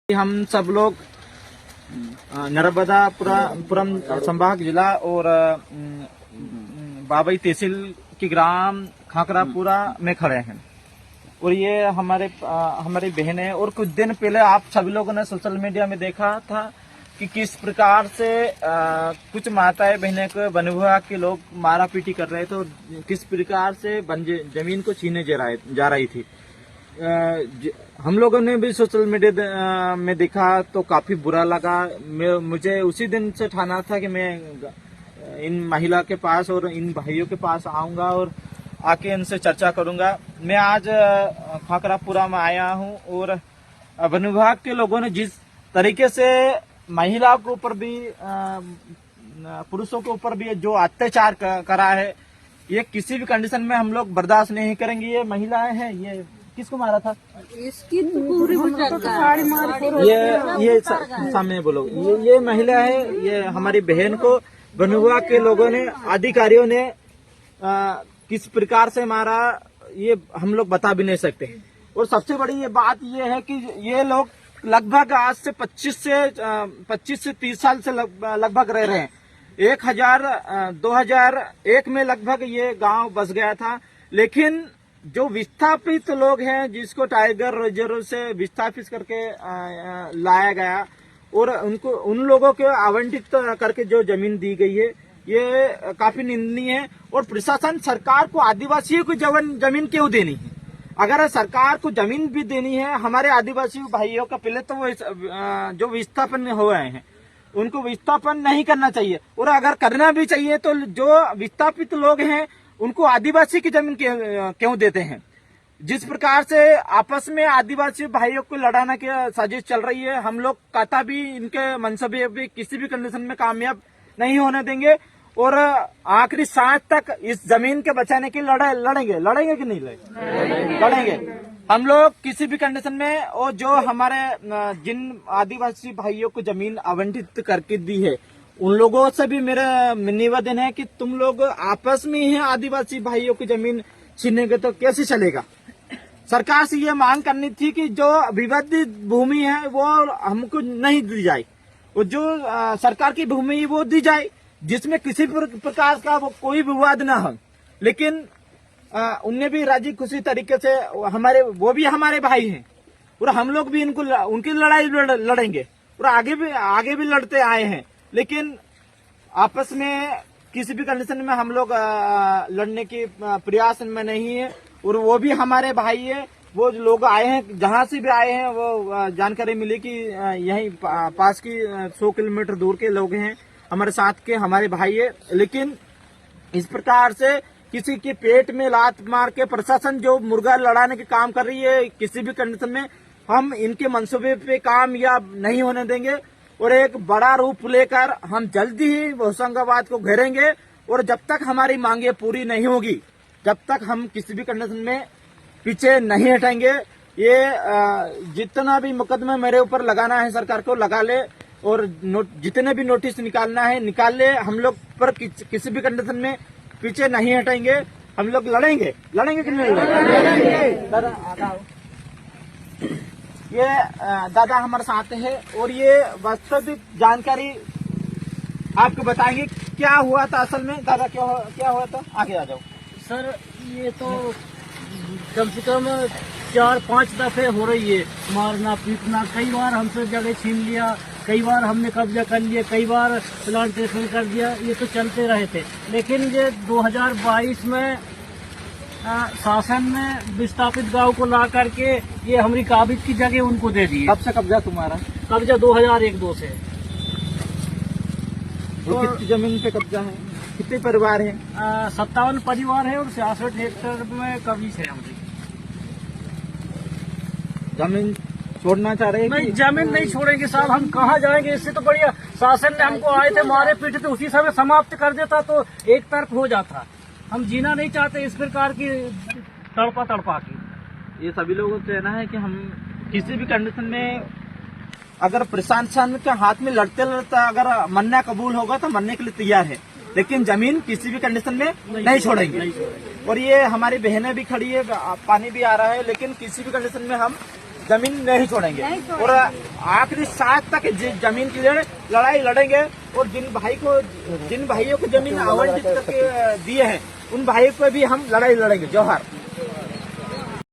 हम सब लोग नर्मदापुरम संभाग जिला और बाबई तहसील की ग्राम खाकरापुरा में खड़े हैं और ये हमारी बहन है। और कुछ दिन पहले आप सभी लोगों ने सोशल मीडिया में देखा था कि किस प्रकार से कुछ माताएं बहनें को वन विभाग के लोग मारा पीटी कर रहे थे और किस प्रकार से जमीन को छीने जा रही थी। हम लोगों ने भी सोशल मीडिया में देखा तो काफी बुरा लगा। मुझे उसी दिन से ठाना था कि मैं इन महिला के पास और इन भाइयों के पास आऊंगा और आके इनसे चर्चा करूंगा। मैं आज खाकरापुरा में आया हूं और वन विभाग के लोगों ने जिस तरीके से महिला के ऊपर भी पुरुषों के ऊपर भी जो अत्याचार करा है, ये किसी भी कंडीशन में हम लोग बर्दाश्त नहीं करेंगे। ये महिलाएं हैं, ये किसको मारा था? इसकी पूरी ये सामने बोलो। ये महिला है, ये हमारी बहन को वन विभाग के लोगों ने, अधिकारियों ने किस प्रकार से मारा ये हम लोग बता भी नहीं सकते। और सबसे बड़ी ये बात ये है कि ये लोग लगभग आज से 25 से 30 साल से लगभग रह रहे हैं। 2001 में लगभग ये गांव बस गया था, लेकिन जो विस्थापित लोग हैं जिसको टाइगर रिजर्व से विस्थापित करके लाया गया और उन लोगों को आवंटित करके जो जमीन दी गई है, ये काफी निंदनीय है। और प्रशासन सरकार को आदिवासियों को जमीन क्यों देनी है? अगर सरकार को जमीन भी देनी है, हमारे आदिवासी भाइयों का पहले तो वो जो विस्थापन हो गए हैं उनको विस्थापन नहीं करना चाहिए, और अगर करना भी चाहिए तो जो विस्थापित लोग हैं उनको आदिवासी की जमीन क्यों देते हैं? जिस प्रकार से आपस में आदिवासी भाइयों को लड़ाने की साजिश चल रही है, हम लोग कतई भी इनके मनसूबे भी किसी भी कंडीशन में कामयाब नहीं होने देंगे और आखिरी सांस तक इस जमीन के बचाने के लड़ेंगे कि नहीं लड़ेंगे हम लोग किसी भी कंडीशन में। और जो हमारे जिन आदिवासी भाइयों को जमीन आवंटित करके दी है, उन लोगों से भी मेरा निवेदन है कि तुम लोग आपस में ही आदिवासी भाइयों की जमीन छीनेंगे तो कैसे चलेगा? सरकार से ये मांग करनी थी कि जो विवादित भूमि है वो हमको नहीं दी जाए और जो सरकार की भूमि वो दी जाए जिसमें किसी प्रकार का वो कोई विवाद ना हो। लेकिन उनने भी राजी खुशी तरीके से वो भी हमारे भाई हैं और हम लोग भी उनकी लड़ाई लड़ेंगे और आगे भी लड़ते आए हैं। लेकिन आपस में किसी भी कंडीशन में हम लोग लड़ने के प्रयास में नहीं है और वो भी हमारे भाई है। वो लोग आए हैं, जहां से भी आए हैं, वो जानकारी मिली कि यहीं पास की 100 किलोमीटर दूर के लोग हैं, हमारे साथ के हमारे भाई है। लेकिन इस प्रकार से किसी के पेट में लात मार के प्रशासन जो मुर्गा लड़ाने के काम कर रही है, किसी भी कंडीशन में हम इनके मंसूबे पे कामयाब नहीं होने देंगे और एक बड़ा रूप लेकर हम जल्दी ही होशंगाबाद को घेरेंगे। और जब तक हमारी मांगे पूरी नहीं होगी, जब तक हम किसी भी कंडीशन में पीछे नहीं हटेंगे। ये जितना भी मुकदमा मेरे ऊपर लगाना है सरकार को लगा ले और जितने भी नोटिस निकालना है निकाल ले। हम लोग पर किसी भी कंडीशन में पीछे नहीं हटेंगे। हम लोग लड़ेंगे कि नहीं लड़ेंगे? ये दादा हमारे साथ है और ये वास्तविक जानकारी आपको बताएंगे क्या हुआ था असल में। दादा क्या हुआ था? आगे आ जाओ सर। ये तो कम से कम 4-5 दफे हो रही है मारना पीटना। कई बार हमसे जगह छीन लिया, कई बार हमने कब्जा कर लिया, कई बार प्लांटेशन कर दिया। ये तो चलते रहे थे। लेकिन ये 2022 में शासन ने विस्थापित गांव को ला करके ये हमारी काबिज की जगह उनको दे दी। कब से कब्जा तुम्हारा? कब्जा 2001-2 से। तो कितनी जमीन पे कब्जा है? कितने परिवार हैं? 57 परिवार है और 66 हेक्टेयर में कब्जा है हमारी। जमीन छोड़ना चाह रहे हैं? नहीं, जमीन नहीं छोड़ेंगे साहब। हम कहाँ जाएंगे? इससे तो बढ़िया शासन ने हमको आए थे मारे पीटे थे, उसी समय समाप्त कर देता तो एक तरफ हो जाता। हम जीना नहीं चाहते इस प्रकार की तड़पा की। ये सभी लोगों का कहना है कि हम किसी भी कंडीशन में अगर प्रशासन के हाथ में लड़ते अगर मरना कबूल होगा तो मरने के लिए तैयार है, लेकिन जमीन किसी भी कंडीशन में नहीं छोड़ेंगे। और ये हमारी बहनें भी खड़ी है, पानी भी आ रहा है, लेकिन किसी भी कंडीशन में हम जमीन नहीं छोड़ेंगे और आखिरी सांस तक जमीन के लिए लड़ाई लड़ेंगे। और जिन भाइयों को जमीन आवंटित करके दिए हैं उन भाइयों को भी हम लड़ाई लड़ेंगे। जोहार।